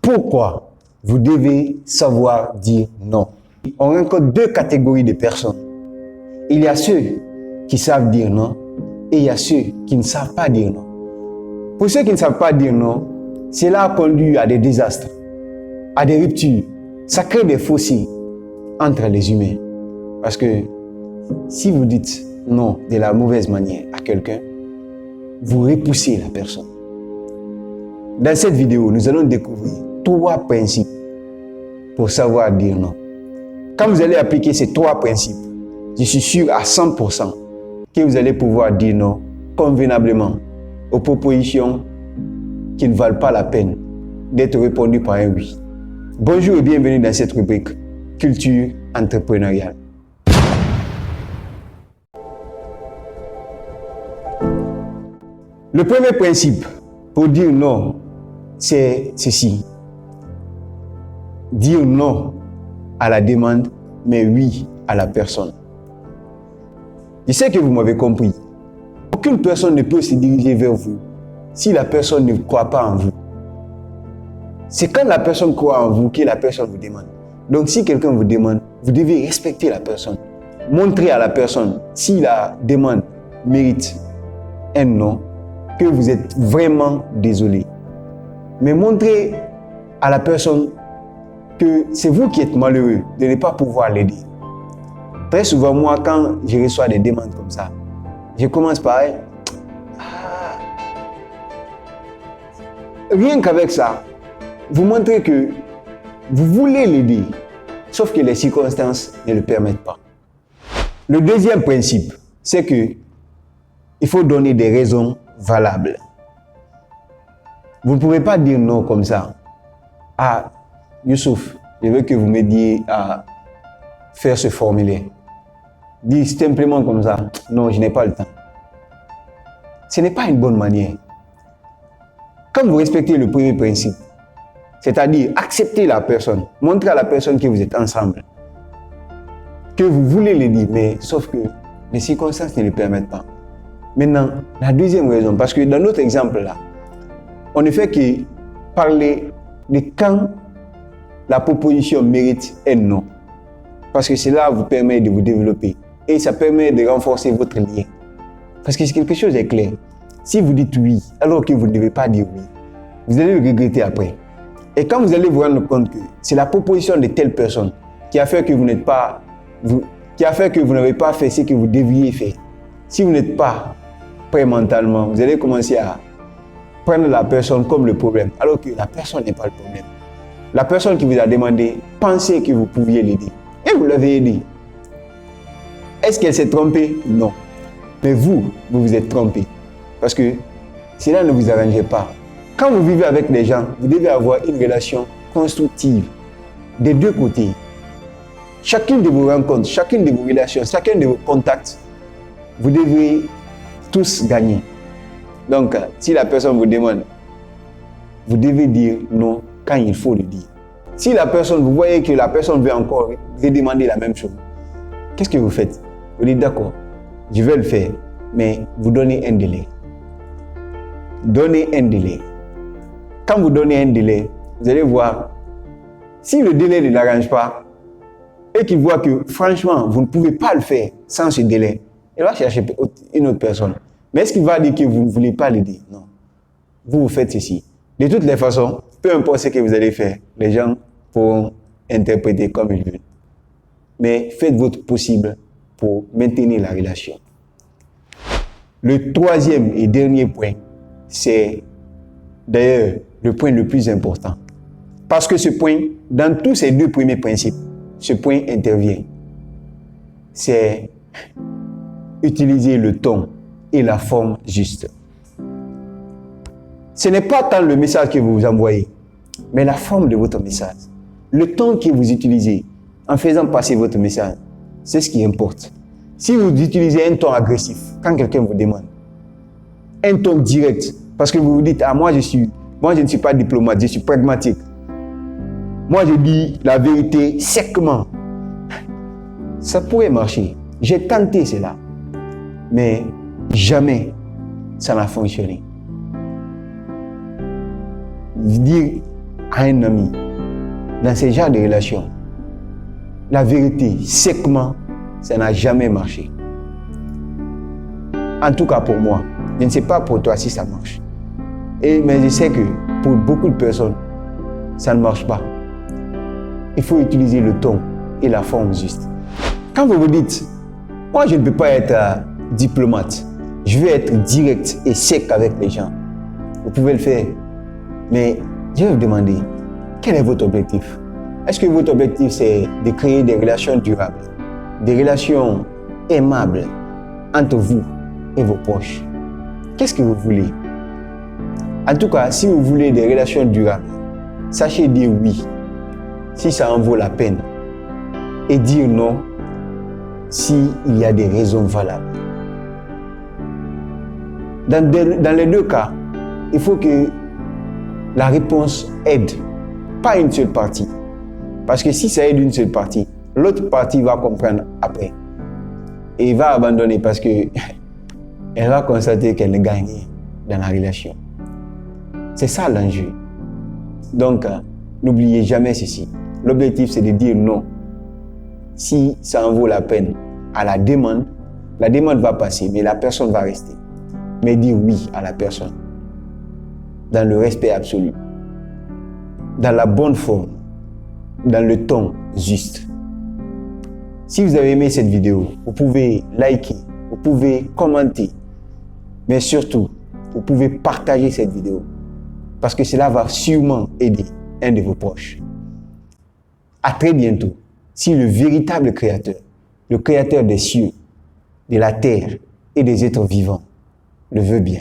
Pourquoi vous devez savoir dire non? On rencontre deux catégories de personnes. Il y a ceux qui savent dire non et il y a ceux qui ne savent pas dire non. Pour ceux qui ne savent pas dire non, cela a conduit à des désastres, à des ruptures. Ça crée des fossés entre les humains. Parce que si vous dites non de la mauvaise manière à quelqu'un, vous repoussez la personne. Dans cette vidéo, nous allons découvrir 3 principes pour savoir dire non. Quand vous allez appliquer ces 3 principes, je suis sûr à 100% que vous allez pouvoir dire non convenablement aux propositions qui ne valent pas la peine d'être répondues par un oui. Bonjour et bienvenue dans cette rubrique Culture entrepreneuriale. Le premier principe pour dire non, c'est ceci. Dire non à la demande, mais oui à la personne. Je sais que vous m'avez compris. Aucune personne ne peut se diriger vers vous si la personne ne croit pas en vous. C'est quand la personne croit en vous que la personne vous demande. Donc si quelqu'un vous demande, vous devez respecter la personne. Montrer à la personne, si la demande mérite un non, que vous êtes vraiment désolé. Mais montrez à la personne que c'est vous qui êtes malheureux de ne pas pouvoir l'aider. Très souvent, moi, quand je reçois des demandes comme ça, je commence par rien qu'avec ça, vous montrez que vous voulez l'aider, sauf que les circonstances ne le permettent pas. Le deuxième principe, c'est que il faut donner des raisons valables. Vous ne pouvez pas dire non comme ça. Ah, Youssouf, je veux que vous m'aidiez à faire ce formulaire. Dis simplement comme ça, non, je n'ai pas le temps. Ce n'est pas une bonne manière. Quand vous respectez le premier principe, c'est-à-dire accepter la personne, montrer à la personne que vous êtes ensemble, que vous voulez l'aider, mais sauf que les circonstances ne le permettent pas. Maintenant, la deuxième raison, parce que dans notre exemple là, on ne fait que parler de quand la proposition mérite un non. Parce que cela vous permet de vous développer et ça permet de renforcer votre lien. Parce que quelque chose est clair. Si vous dites oui, alors que vous ne devez pas dire oui, vous allez le regretter après. Et quand vous allez vous rendre compte que c'est la proposition de telle personne qui a fait que vous n'êtes pas, qui a fait que vous n'avez pas fait ce que vous deviez faire. Si vous n'êtes pas prêt mentalement, vous allez commencer à prendre la personne comme le problème, alors que la personne n'est pas le problème. La personne qui vous a demandé, pensez que vous pouviez l'aider. Et vous l'avez aidé. Est-ce qu'elle s'est trompée? Non. Mais vous vous êtes trompé. Parce que cela ne vous arrangeait pas. Quand vous vivez avec les gens, vous devez avoir une relation constructive des deux côtés. Chacune de vos rencontres, chacune de vos relations, chacun de vos contacts, vous devez tous gagner. Donc, si la personne vous demande, vous devez dire non quand il faut le dire. Si la personne, vous voyez que la personne veut encore redemander la même chose, qu'est-ce que vous faites? Vous dites d'accord, je vais le faire, mais vous donnez un délai. Donnez un délai. Quand vous donnez un délai, vous allez voir, si le délai ne l'arrange pas, et qu'il voit que franchement, vous ne pouvez pas le faire sans ce délai, il va chercher une autre personne. Mais est-ce qu'il va dire que vous ne voulez pas l'aider? Non. Vous faites ceci. De toutes les façons, peu importe ce que vous allez faire, les gens pourront interpréter comme ils veulent. Mais faites votre possible pour maintenir la relation. Le troisième et dernier point, c'est d'ailleurs le point le plus important. Parce que ce point, dans tous ces 2 premiers principes, ce point intervient. C'est utiliser le ton et la forme juste. Ce n'est pas tant le message que vous envoyez, mais la forme de votre message. Le ton que vous utilisez en faisant passer votre message, c'est ce qui importe. Si vous utilisez un ton agressif, quand quelqu'un vous demande, un ton direct, parce que vous vous dites, moi je ne suis pas diplomate, je suis pragmatique. Moi je dis la vérité sèchement. Ça pourrait marcher. J'ai tenté cela. Mais jamais ça n'a fonctionné. Dire à un ami, dans ces genres de relations, la vérité, séquement, ça n'a jamais marché. En tout cas pour moi. Je ne sais pas pour toi si ça marche. Mais je sais que pour beaucoup de personnes, ça ne marche pas. Il faut utiliser le ton et la forme juste. Quand vous vous dites, moi je ne peux pas être diplomate, je veux être direct et sec avec les gens, vous pouvez le faire. Mais je vais vous demander, quel est votre objectif? Est-ce que votre objectif c'est de créer des relations durables, des relations aimables entre vous et vos proches? Qu'est-ce que vous voulez? En tout cas, si vous voulez des relations durables, sachez dire oui si ça en vaut la peine et dire non s'il y a des raisons valables. Dans les deux cas, il faut que la réponse aide, pas une seule partie. Parce que si ça aide une seule partie, l'autre partie va comprendre après et va abandonner parce que elle va constater qu'elle ne gagne rien dans la relation. C'est ça l'enjeu. Donc, n'oubliez jamais ceci. L'objectif, c'est de dire non. Si ça en vaut la peine à la demande va passer, mais la personne va rester. Mais dire oui à la personne. Dans le respect absolu. Dans la bonne forme. Dans le ton juste. Si vous avez aimé cette vidéo, vous pouvez liker, vous pouvez commenter. Mais surtout, vous pouvez partager cette vidéo parce que cela va sûrement aider un de vos proches. À très bientôt, si le véritable créateur, le créateur des cieux, de la terre et des êtres vivants, le veut bien.